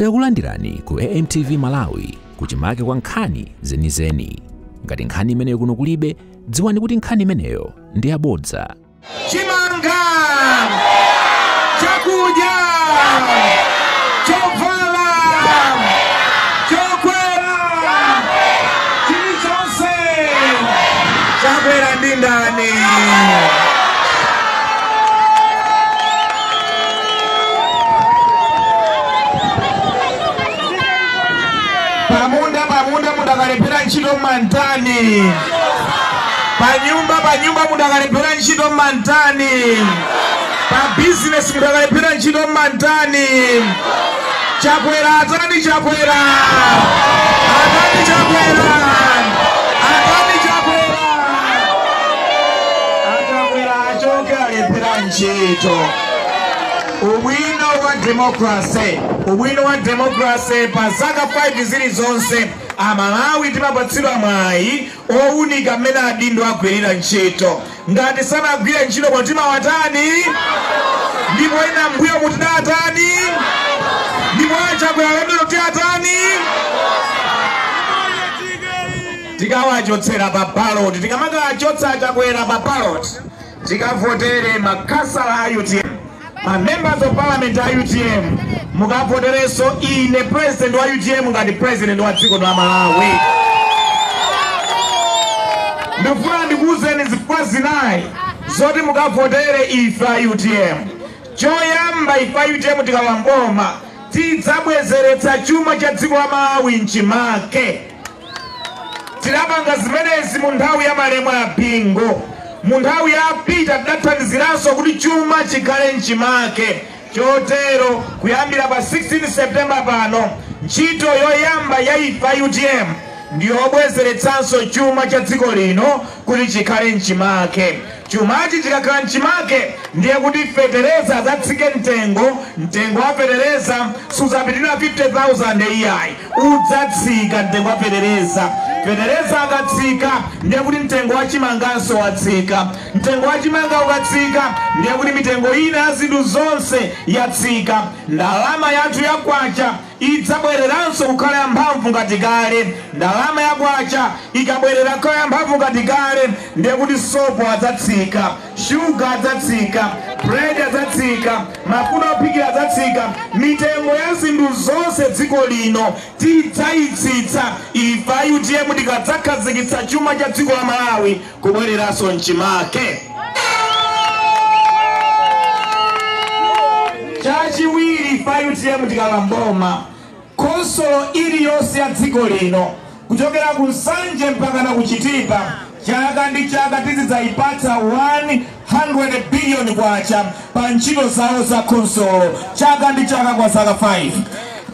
Takulandirani ku AMTV Malawi kuchimake kwa nkhani zenizeni. Ngati nkhani imeneyo kuno kulibe, dziwani kuti nkhani imeneyo ndi yabodza. Chimanga, chakudya, chovala, chokwera, chilichonse chakwera ndi ndani. Pamunda mudakalepera ntchito mantani. Panyumba mudakalepera ntchito mantani. Pa business mudakalepera ntchito mantani. Chakwera atani chakwera. Atani chakwera. Atani chakwera. Atakwera achoke alepera ntchito. Ubwino wa democracy pasaka 5 zili zonse Amalawi timapatsidwa mwayi owunika mmene adindo agwirira ntchito. Ngati sanagwire ntchito mwatima watani ndipo ina mbuyo mutidatani ndipo achakwera lendo tiatani tikawachotsera pa ballot. Tikamachotsa achakwera pa ballot tikavotere makasala a UTM, ma members of parliament a UTM, mukavotereso ine president wa UTM ngati president wa dziko la Malawi. Ndifuna ndikuuzeni zifukwa zinayi zoti mukavotere ife a UTM. Choyamba ife a UTM tikawamboma tidzabwezeretsa chuma cha dziko la Malawi mchimake. Tidapanga zimenezi mu nthawi ya malemu a bingo. Mu nthawi ya pita tidathandiziranso kuti chuma chikhale mchimake. Chotero kuyambira pa 16 September pano ntchito yoyamba ya ife a UTM ndiyo bwezeretsanso chuma cha dziko lino kuti chikhale mchimake. Chumachi chikakhala mchimake ndiye kuti fetereza adzatsike mtengo wa fetereza suzapitirira 50,000 iyayi, udzatsika mtengo wa fetereza akatsika ndiye kuti mtengo wa chimanganso watsika. Mtengo wa chimanga ukatsika ndiye kuti mitengo ina ya zinthu zonse yatsika. Ndalama yathu ya kwacha idzabwereranso kukhala yamphamvu ngati kale. Ndalama ya kwacha ikabwerera kukhala yamphamvu ngati kale ndiye kuti sopo adzatsika, sugar adzatsika, bread adzatsika, mafuta ophikira adzatsika. Mitengo ya zinthu zonse dziko lino tidzayitsitsa ife a UTM tikadzakhazikitsa chuma cha dziko la Malawi kubwereranso mchimake. Chachiwiri ife a UTM tikalamboma konsolo iliyonse ya dziko lino kuchokera ku Nsanje mpaka na kuchitipa chaka ndi chaka tizidzayipatsa 100 billion kwacha pa ntchito zawo za konsolo chaka ndi chaka kwa zaka 5.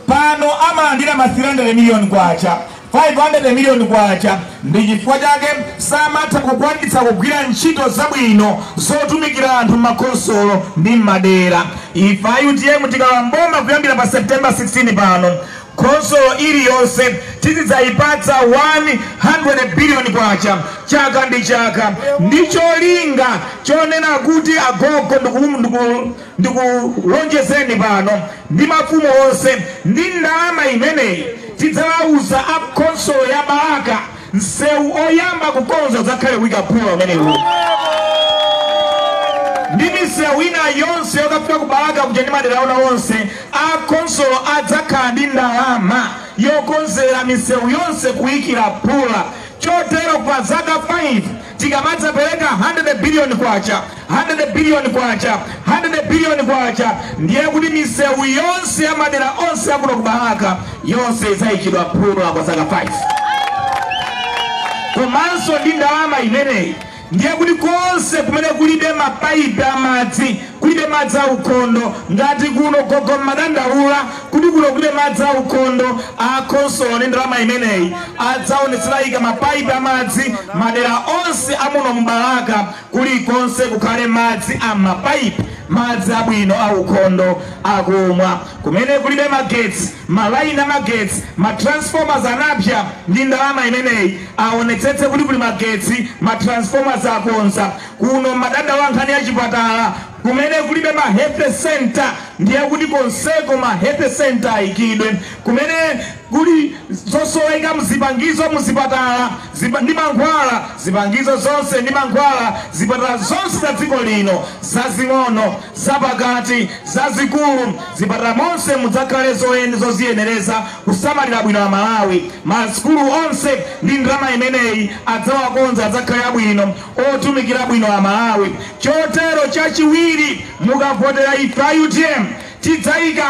Pano amalandira ma 300 million kwacha, 500 million kwacha. Ndi chifukwa chake samatha kukwanitsa kugwira ntchito zabwino zotumikira anthu makonsolo ndi madera. Ife a UTM tikawamboma kuyambira pa September 16 pano konsolo iliyonse tizidzayipatsa 100 billion kwacha chaka ndi chaka. Ndicho linga chonena kuti agogo ndikulonjezeni pano ndi mafumu onse ndi ndalama imeneyi tidzawauza a konsolo ya Balaka msewu oyamba kukonza udzakhale wikaphula umenewu. Ndi misewu ina yonse yokafika ku Balaka kuja ndi madera ona onse a konsolo adzakhala ndi ndalama yokonzera misewu yonse kuyikira phula. Chotero kwa zaka 5 tikamadzapereka 100 billion kwacha, 100 billion kwacha, 100 billion kwacha ndiye kuti misewu yonse ya madera onse akuno ku Balaka yonse idzayikidwa phula kwa zaka 5. Komanso ndi ndalama imeneyi ndiye kuti konse kumene kulibe mapaipi amadzi, kulibe madzi aukhondo ngati kuno gogo madandaula kuti kuno kulibe madzi aukhondo, a konsolo ndi ndalama imeneyi adzaonetserayika mapaipi amadzi madera onse amuno mbalaka kulikonse kukhale madzi a mapaipi, madzi abwino aukhondo akumwa. Kumene kulibe magetsi, malaini amagetsi, matransformers anapya ndi ndalama imeneyi aonetsetse kuti kuli magetsi, matransformers akonza. Kuno madandaula nkhani ya chipatala kumene kulibe ma health center ndiye kuti konseko ma health center ikidwe kumene kuli zosowaika mzipangizo muzipatala ndi mankhwala zipangizo zonse ndi mankhwala zipatala zonse za dziko lino zazing'ono zapakati zazikulu zipatala monse mudzakhale zoziyenereza kusamalira bwino a Malawi masukulu onse ndi ndalama imeneyi adzawakonza adzakhale abwino otumikira bwino a Malawi chotero chachiwiri mukavotera ife UTM tidzayika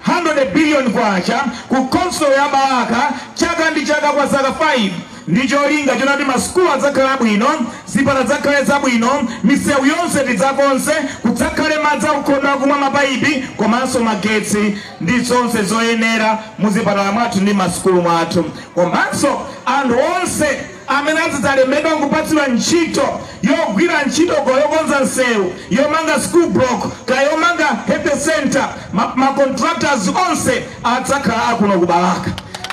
100 billion kwacha ku console ya Balaka chaka ndi chaka kwa zaka 5 ndicho linga chonati masukulu adzakhala bwino zipatala zakhale zabwino misewu yonse tidzakonze kudzakhale madzi akukhondo akumwa mapaipi komanso magetsi ndi zonse zoyenera muzipatala mwathu ndi masukulu mwathu komanso anthu onse amene azidzalemedwa kupatsidwa ntchito yogwira ntchito yokonza nsewu yomanga school block kaya yomanga health center ma contractors onse adzakhala akuno ku Balaka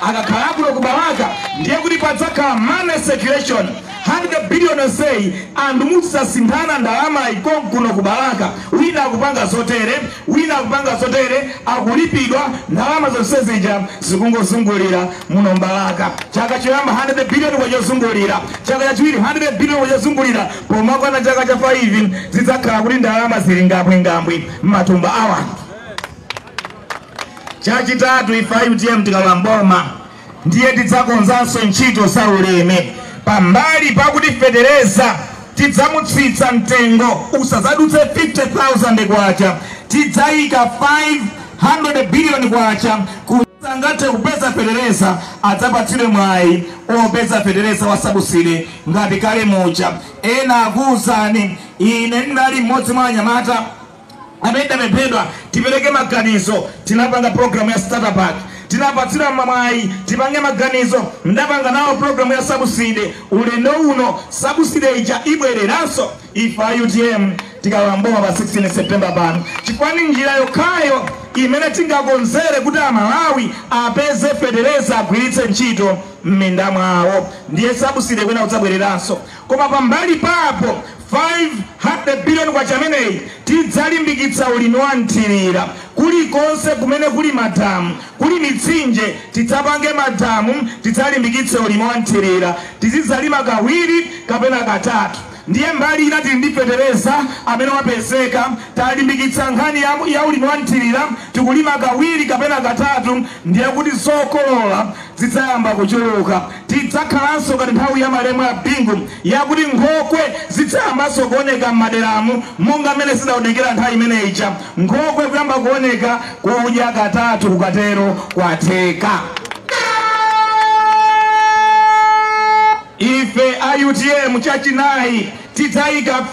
akakhala akuno ku Balaka ndiye kuti padzakhala money circulation 100 billion say and musasinthana ndalama ikonkuno ku Balaka wina akupanga zotere wina akupanga zotere akulipidwa ndalama zonse zija zikungozungulira muno Balaka chaka choyamba 100 billion kwachozungulira chaka chachiwiri 100 billion kwachozungulira pomakwana chaka cha 5 zidzakhala kuti ndalama zili ngambwingambwi m'matumba awanthu chachitatu ife UTM tikawamboma ndiye tidzakonzanso ntchito za ulimi pambali pakuti federeza tidzamutsitsa mtengo usazadutse 50,000 kwacha tidzayika 500 billion kwacha kusangathe kupeza federeza adzapatsidwe mwayi opeza federeza wasabusire ngati kale mucha ena akuwuzani ine ndinali mmodzi mwa anyamata amene amepedwa tipereke maganizo tinapanga program ya starter pack tinapatsira mamayi tipange maganizo ndapanga nawo program ya sabuside ulendo uno sabuside ija ibwereranso ife UTM tikawamboma pa 16 September pano chikwani njira yokhayo imene tingakonzere kuti a Malawi apeze federeza agwiritse ntchito m'minda mwawo ndiye sabuside kwena udzabwereranso koma pambali papo 500 billion kwa chameneyi tidzalimbikitsa ulimi wa nthirira kulikonse kumene kuli madamu kuli mitsinje tidzapange madamu tidzalimbikitsa ulimi wa nthirira tizidzalima kawiri kapena katatu ndiye mbali ina tili ndi federeza amene wapezeka talimbikitsa nkhani ya ulimi wa nthirira tikulima kawiri kapena katatu ndiye kuti zokolola zidzayamba kuchuluka tidzakhalanso ngati nthawi ya malemu ya bingu yakuti nkhokwe zidzayambanso kuoneka m'maderamu monga amene zidaonekera nthawi imeneyi ija nkhokwe kuyamba kuoneka kudya katatu kukatero kwatheka ife UTM chachinayi tidzayika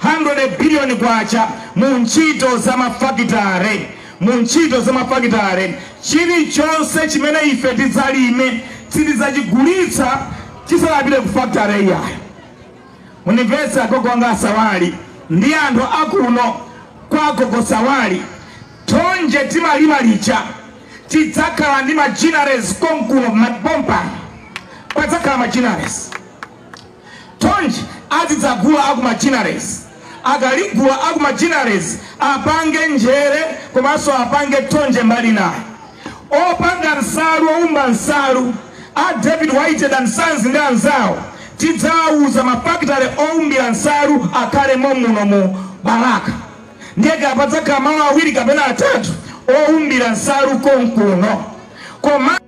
500 billion kwacha mu ntchito za mafakitare chilichonse chimene ife tidzalime tidzachigulitsa chisalapite ku factory yayo munimvetse agogo anga asawali ndi anthu akuno kwa agogo sawali tonje timalima licha tidzakhala ndi machineries konkuno mapompa padzakhala machineries tonje azidzagula aku machineries akaligula aku machineries apange njere komanso apange tonje mbali naye opanga nsalu oumba nsalu a David White and Sons ndi anzawo tidzawuza mafakitare oumbira nsalu akhale muno mu Balaka ndiye kapadzakhala malo awiri kapena atatu oumbira nsalu konkuno koma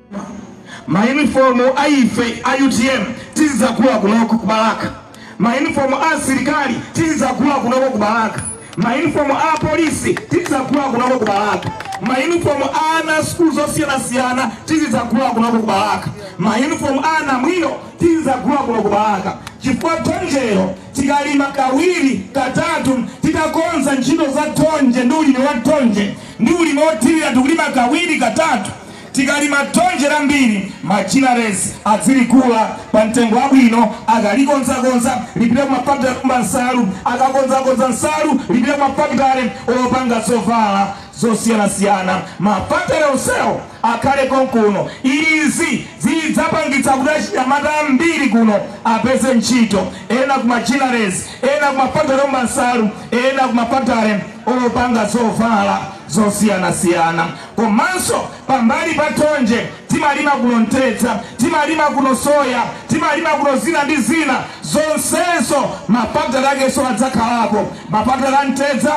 mauniform aife UTM tizidzagula kunoko ku Balaka mauniform a sirikali tizidzagula kunoko ku Balaka mauniform a polisi tizidzagula kunoko ku Balaka mauniform a ana school zosiyana tizidzagula kunoko ku Balaka mauniform a namwino tizidzagula kunoko ku Balaka chifukwa tonjero tikalima kawiri katatu titakonza ntchito za tonje ndi ulimi wa tonje ndi ulimi wothirira tikulima kawiri katatu tikalima tonje lambiri machineries aziligula pa mtengo wabwino akalikonzakonza lipite ku mafakitare kumba nsalu akakonzakonza nsalu lipite ku mafakitare opanga zovala zosiyana mafakitale onsewo akhale konkuno izi zidzapangitsa kuti achinyamata ambiri kuno apeze ntchito ena kumachinares ena kumafakitale omansalu ena kumafakitale opanga zovala zosiyana komanso pambali patonje timalima kuno Ntedza timalima kuno soya timalima kuno zina ndi zina zonsezo mafakitale akeso adzakhalako mafakitale a Ntedza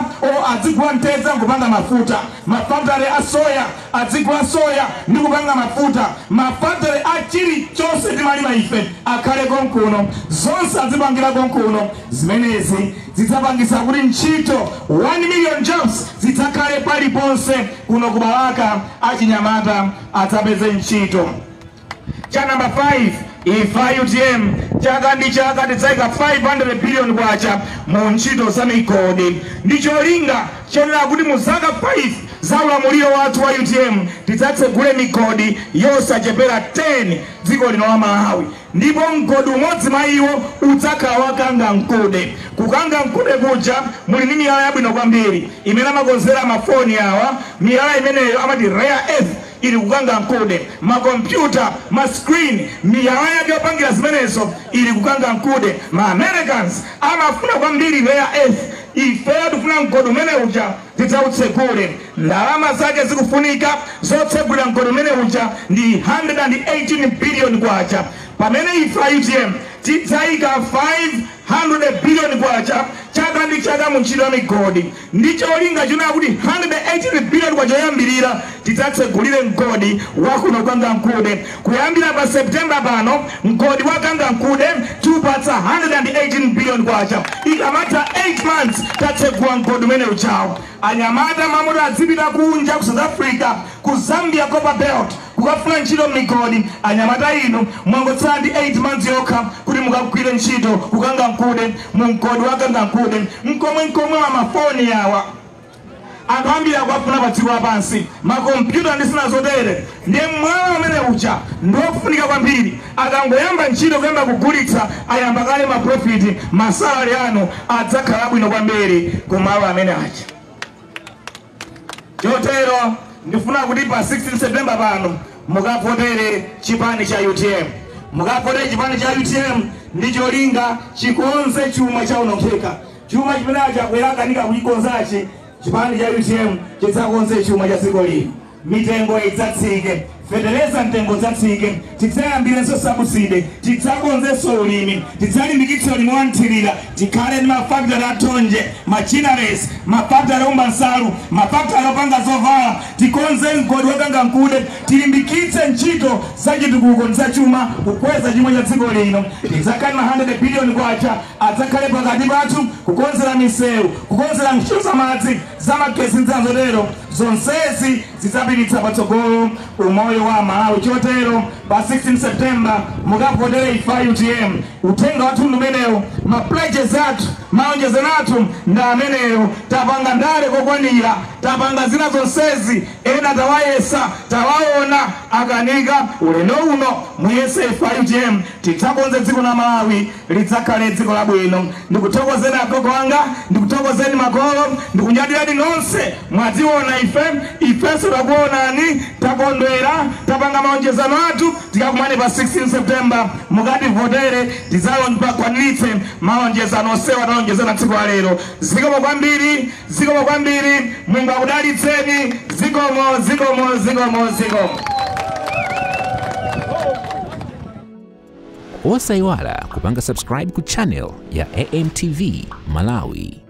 adzigula Ntedza nkupanga mafuta mafakitale a soya adzigula soya ndi kupanga mafuta mafakitale a chilichonse timalima ife akhale konkuno zonse adzipangira konkuno zimenezi zidzapangisa kuti ntchito 1 million jobs zidzakhale paliponse kuno ku Balaka achinyamata adzapeze ntchito. Cha number 5 ifa UTM chaka ndi chaka tidzaika 500 billion kwacha mu ntchito za migodi ndicholinga chonera kuti mu zaka 5 za ulamuliro wathu wa UTM tidzatsegule migodi yosachepera 10 dziko lino la Malawi ndipo mgodi umodzi mwa iwo udzakhala wa Kangankude. Kukangankude kuja muli ndi miyala yabwino kwambiri imene amakonzera mafoni awa miyala imeneyo amati rare earth ili Kukangankude makompyuta mascreen miyala yake yopangira zimenezo ili Kukangankude ma Americans amafuna kwambiri rare earth ifeya tufuna mgodi umene uja tidzautsekule ndalama zake zikufunika zotsegulira mgodi umene uja ndi 118 billion kwacha pamene ifa UTM tidzaika 500 billion kwacha chaka ndi chaka mu ntchito ya migodi ndicholinga chonera kuti 118 billion kwacha yoyambirira tidzatsegulire mgodi wa kuno Kangankude kuyambira pa September pano mgodi wa Kangankude tupatsa 118 billion kwacha ikamata 8 months tatsegula mgodi umene uchawo anyamata mamuda adzipita kunja ku South Africa ku Zambia Copperbelt kukafuna ntchito migodi anyamata inu mwangotsala ndi 8 months yokha kuti mukagwire ntchito ku Kangankude mu mgodi wa Kangankude mkomwe wa mafoni awa anthu ambiri akufuna pa dziko lapansi makompyuta ndi zina zotere ndiye mwala umene ucha ndofunika kwambiri akangoyamba ntchito kuyamba kugulitsa ayamba kale maprofit masalari anu adzakhala bwino kwambiri kumalo amene acha. Chotero ndifuna kuti pa 16 September pano mukavotere chipani cha UTM mukavotere chipani cha UTM ndicholinga chikonze chuma cha unokheka chuma chimene chakwelakanika kuchikonzachi chipani cha UTM chidzakonze chuma cha dziko lino mitengo idzatsike feteleza mtengo dzatsike tidzayambirenso sabuside tidzakonzenso ulimi tidzalimbikitsa ulimi wa nthirira tikhale ndi mafakitale atonje machinares mafakitale ombansalu mafakitale opanga zovala tikonze mgodi wa Kangankude tilimbikitse ntchito za chitukuko ndi zachuma kukweza chuma cha dziko lino tidzakhale na 100 billion kwacha adzakhale pakati pathu kukonzera misewu kukonzera ntchito za madzi za magesi ndi zazotero zonsezi zidzapititsa patsogolo umoyo wa Malawi. Chotero pa 16 September mukavotere ifa UTM utenga wathu umenewo ma pledges athu maonjezano athu ndi ameneyo tapanga ndale kokwanira tapanga zina zonsezi ena tawayesa tawaona akanika ulendo uno muyese ifa UTM tidzakonze dziko la Malawi lidzakhale dziko labwino. Ndikuthokozeni agogo anga ndikuthokozeni makolo ndikunyadira nonse mwadziona ifenso takuonani takondwera tapanga maonjezano athu tikakumane pa 16 September mukativotere tidzakwaniritse maonjezano onsewa taonjezana tsiku la lero. Zikomo kwambiri Mulungu akudalitseni zikomo. Osayiwala kupanga subscribe ku channel ya AMTV Malawi.